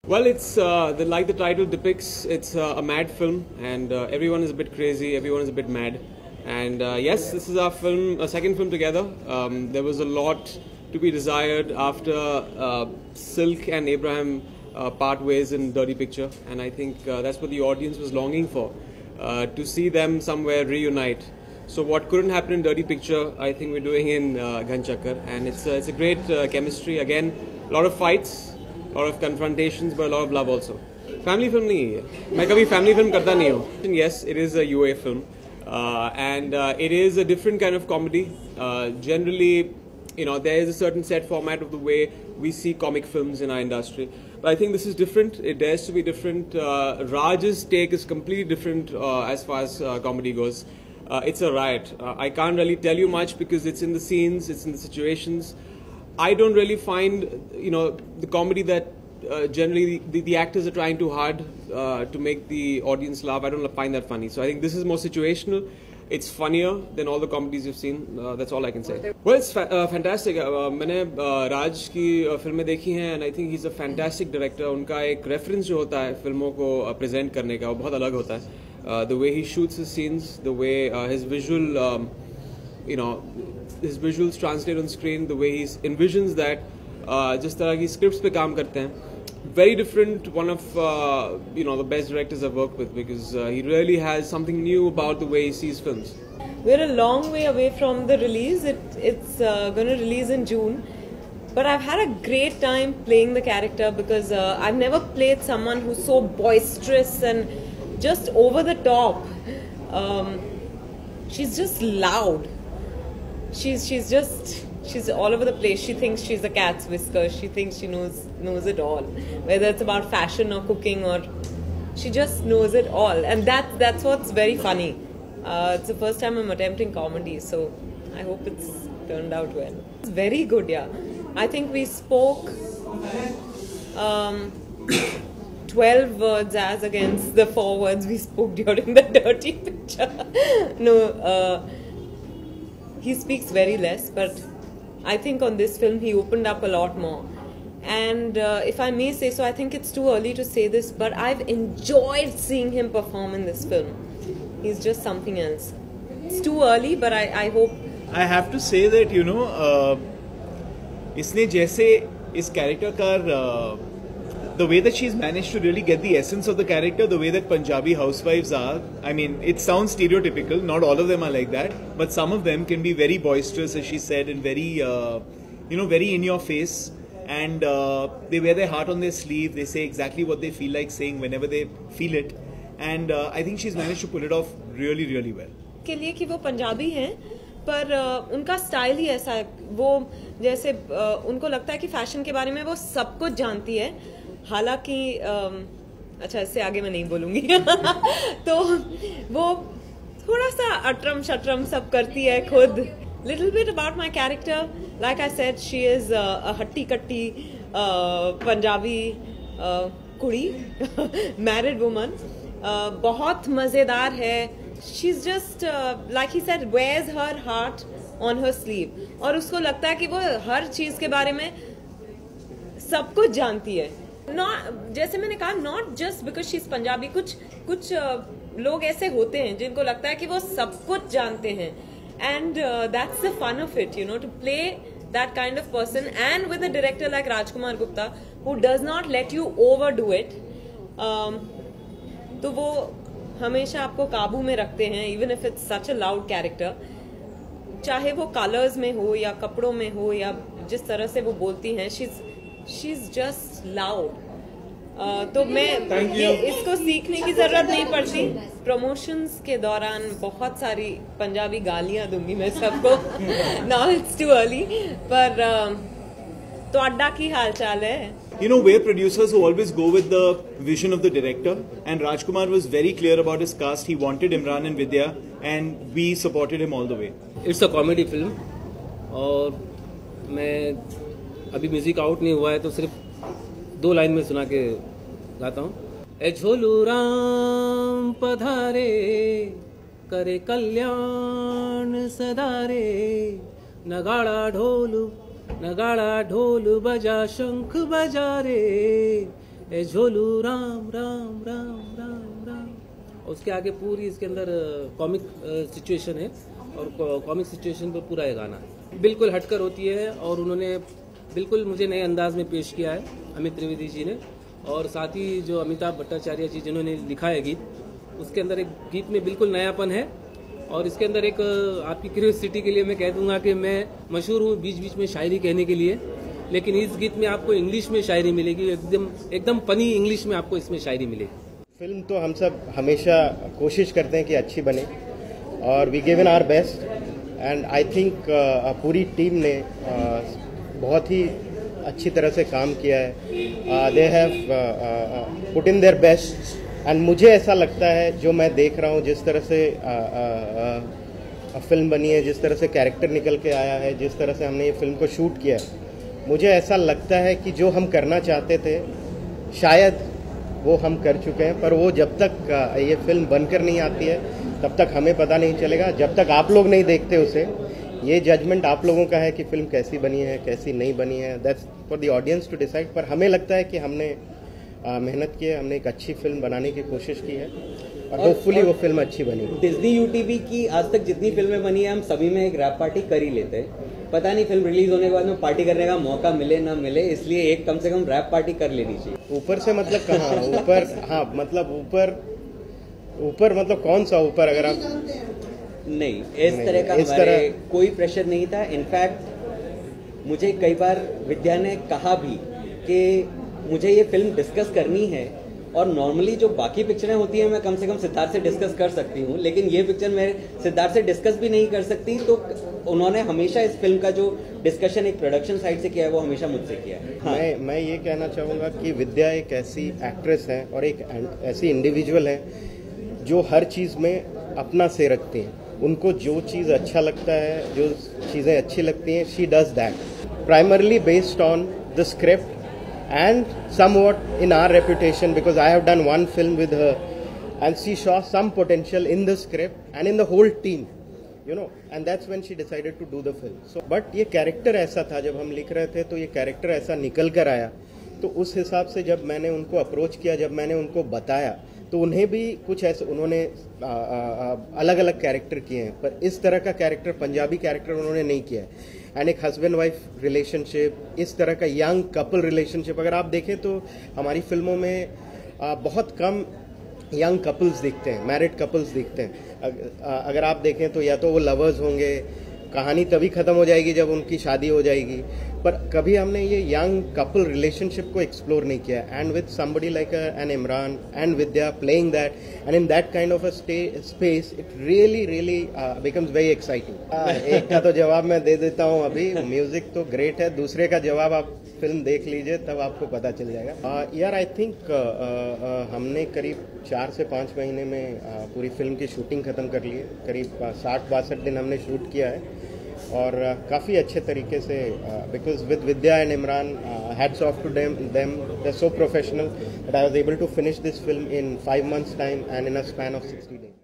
Well, it's like the title depicts. It's a mad film, and everyone is a bit crazy. Everyone is a bit mad, and yes, this is our film, a second film together. There was a lot to be desired after Silk and Abraham part ways in Dirty Picture, and I think that's what the audience was longing for, to see them somewhere reunite. So what couldn't happen in Dirty Picture, I think we're doing in Ghan Chakkar, and it's a great chemistry. Again, a lot of fights, a lot of confrontations, but a lot of love also. Family film नहीं है. मैं कभी family film करता नहीं हूँ. Yes, it is a UA film, and it is a different kind of comedy. Generally, there is a certain set format of the way we see comic films in our industry. But I think this is different. It dares to be different. Raj's take is completely different as far as comedy goes. It's a riot. I can't really tell you much because it's in the scenes, it's in the situations. I don't really find, the comedy that generally the actors are trying too hard to make the audience laugh. I don't find that funny. So I think this is more situational. It's funnier than all the comedies you've seen. That's all I can say. Well, it's fantastic. मैंने राज की फिल्में देखी हैं, and I think he's a fantastic director. उनका एक reference जो होता है फिल्मों को present करने का वो बहुत अलग होता है. The way he shoots his scenes, the way his his visuals translate on screen, the way he envisions that, जिस तरह की scripts पे काम करते हैं. Very different, one of the best directors I've worked with, because he really has something new about the way he sees films. We're a long way away from the release. It's going to release in June, but I've had a great time playing the character because I've never played someone who's so boisterous and just over the top. She's just loud. She's all over the place. She thinks she's a cat's whisker. She thinks she knows it all. Whether it's about fashion or cooking, or she just knows it all. And that's what's very funny. It's the first time I'm attempting comedy, so I hope it's turned out well. It's very good, yeah. I think we spoke 12 words as against the 4 words we spoke during the Dirty Picture. No, he speaks very less, but I think on this film he opened up a lot more. And if I may say so, I think it's too early to say this, but I've enjoyed seeing him perform in this film. He's just something else. It's too early, but I hope. I have to say that, इसने जैसे इस character का the way that she's managed to really get the essence of the character, the way that Punjabi housewives are, I mean, it sounds stereotypical, not all of them are like that, but some of them can be very boisterous, as she said, and very, very in your face, and they wear their heart on their sleeve, they say exactly what they feel like saying whenever they feel it, and I think she's managed to pull it off really, really well. के लिए कि वो पंजाबी हैं, पर उनका style ही ऐसा है, वो जैसे उनको लगता है कि फैशन के बारे में वो सब कुछ जानती है, हालांकि अच्छा इससे आगे मैं नहीं बोलूंगी तो वो थोड़ा सा अटरम शटरम सब करती है खुद. Little bit about my character, like I said, she is a हट्टी कट्टी पंजाबी कुड़ी married woman, बहुत मजेदार है. She's just like he said, wears her heart on her sleeve, और उसको लगता है कि वो हर चीज के बारे में सब कुछ जानती है. जैसे मैंने कहा, not just because she is Punjabi. कुछ लोग ऐसे होते हैं जिनको लगता है कि वो सब कुछ जानते हैं, and that's the fun of it, to play that kind of person, and with a director like Rajkumar Gupta who does not let you overdo it. तो वो हमेशा आपको काबू में रखते हैं, even if it's such a loud character. चाहे वो कलर्स में हो या कपड़ों में हो या जिस तरह से वो बोलती हैं, she's just loud. तो मैं इसको सीखने की जरूरत नहीं पड़ती. प्रमोशंस के दौरान बहुत सारी पंजाबी गालियां दूंगी मैं सबको. Now it's too early, पर तो अड्डा की हाल चाल है. We're producers who always go with the vision of the director, and Rajkumar was very clear about his cast. He wanted Imran and Vidya, and we supported him all the way. It's a comedy film, और मैं अभी music out नहीं हुआ है तो सिर्फ 2 line में सुना के गाता हूँ. ए झोलू राम पधारे करे कल्याण सदारे, नगाड़ा ढोल बजा शंख बजा रे, ए झोलू राम राम राम राम राम, और उसके आगे पूरी इसके अंदर कॉमिक सिचुएशन है, और कॉमिक सिचुएशन पर पूरा ये गाना बिल्कुल हटकर होती है, और उन्होंने बिल्कुल मुझे नए अंदाज में पेश किया है अमित त्रिवेदी जी ने, और साथ ही जो अमिताभ भट्टाचार्य जी जिन्होंने लिखा है गीत, उसके अंदर एक गीत में बिल्कुल नयापन है। और इसके अंदर एक आपकी क्यूरियोसिटी के लिए मैं कह दूंगा कि मैं मशहूर हूँ बीच बीच में शायरी कहने के लिए, लेकिन इस गीत में आपको इंग्लिश में शायरी मिलेगी, एकदम फनी इंग्लिश में आपको इसमें शायरी मिलेगी। फिल्म तो हम सब हमेशा कोशिश करते हैं कि अच्छी बने, और we given our best, and I think पूरी टीम ने बहुत ही अच्छी तरह से काम किया है। They have put in their best, and मुझे ऐसा लगता है जो मैं देख रहा हूँ, जिस तरह से फिल्म बनी है, जिस तरह से कैरेक्टर निकल के आया है, जिस तरह से हमने ये फिल्म को शूट किया है, मुझे ऐसा लगता है कि जो हम करना चाहते थे शायद वो हम कर चुके हैं। पर वो जब तक ये फिल्म बनकर नहीं आती है तब तक हमें पता नहीं चलेगा, जब तक आप लोग नहीं देखते उसे। ये जजमेंट आप लोगों का है कि फिल्म कैसी बनी है, कैसी नहीं बनी है, that's for the audience to decide. पर हमें लगता है कि हमने मेहनत की है, हमने एक अच्छी फिल्म बनाने की कोशिश की है, और होपफुली वो फिल्म अच्छी बनी। डिज्नी यूटीवी की आज तक जितनी फिल्में बनी है, हम सभी में एक रैप पार्टी कर ही लेते हैं। पता नहीं फिल्म रिलीज होने के बाद में पार्टी करने का मौका मिले ना मिले, इसलिए एक कम से कम रैप पार्टी कर लेनी चाहिए। ऊपर से मतलब कहाँ ऊपर? हाँ मतलब ऊपर मतलब कौन सा ऊपर? अगर आप नहीं, इस तरह का हमारे कोई प्रेशर नहीं था। इनफैक्ट मुझे कई बार विद्या ने कहा भी कि मुझे ये फिल्म डिस्कस करनी है, और नॉर्मली जो बाकी पिक्चरें होती हैं मैं कम से कम सिद्धार्थ से डिस्कस कर सकती हूँ, लेकिन ये पिक्चर मैं सिद्धार्थ से डिस्कस भी नहीं कर सकती। तो उन्होंने हमेशा इस फिल्म का जो डिस्कशन एक प्रोडक्शन साइड से किया है वो हमेशा मुझसे किया है। हाँ। मैं ये कहना चाहूँगा कि विद्या एक ऐसी एक्ट्रेस है और एक ऐसी इंडिविजुअल है जो हर चीज़ में अपना से रखती हैं। उनको जो चीज़ अच्छा लगता है, जो चीज़ें अच्छी लगती हैं, she does that primarily based on the script and somewhat in our reputation, because I have done one film with her and she saw some potential in the script and in the whole team, you know, and that's when she decided to do the film. So but ये character ऐसा था, जब हम लिख रहे थे तो ये कैरेक्टर ऐसा निकल कर आया, तो उस हिसाब से जब मैंने उनको अप्रोच किया, जब मैंने उनको बताया, तो उन्हें भी कुछ ऐसे, उन्होंने अलग अलग कैरेक्टर किए हैं, पर इस तरह का कैरेक्टर, पंजाबी कैरेक्टर उन्होंने नहीं किया है। एंड एक हस्बैंड वाइफ रिलेशनशिप, इस तरह का यंग कपल रिलेशनशिप, अगर आप देखें तो हमारी फिल्मों में बहुत कम यंग कपल्स दिखते हैं, मैरिड कपल्स दिखते हैं। अगर आप देखें तो या तो वो लवर्स होंगे, कहानी तभी खत्म हो जाएगी जब उनकी शादी हो जाएगी, पर कभी हमने ये यंग कपल रिलेशनशिप को एक्सप्लोर नहीं किया। And with somebody like an Imran and Vidya playing that and in that kind of a space, it really becomes very exciting. एक का तो जवाब मैं दे देता हूँ अभी, म्यूजिक तो ग्रेट है, दूसरे का जवाब आप फिल्म देख लीजिए तब आपको पता चल जाएगा। यार आई थिंक हमने करीब 4 से 5 महीने में पूरी फिल्म की शूटिंग खत्म कर ली है। करीब 60-62 दिन हमने शूट किया है, और काफ़ी अच्छे तरीके से, because with Vidya and Imran, hats off to them, they are so professional that I was able to finish this film in 5 months time and in a span of 60 days.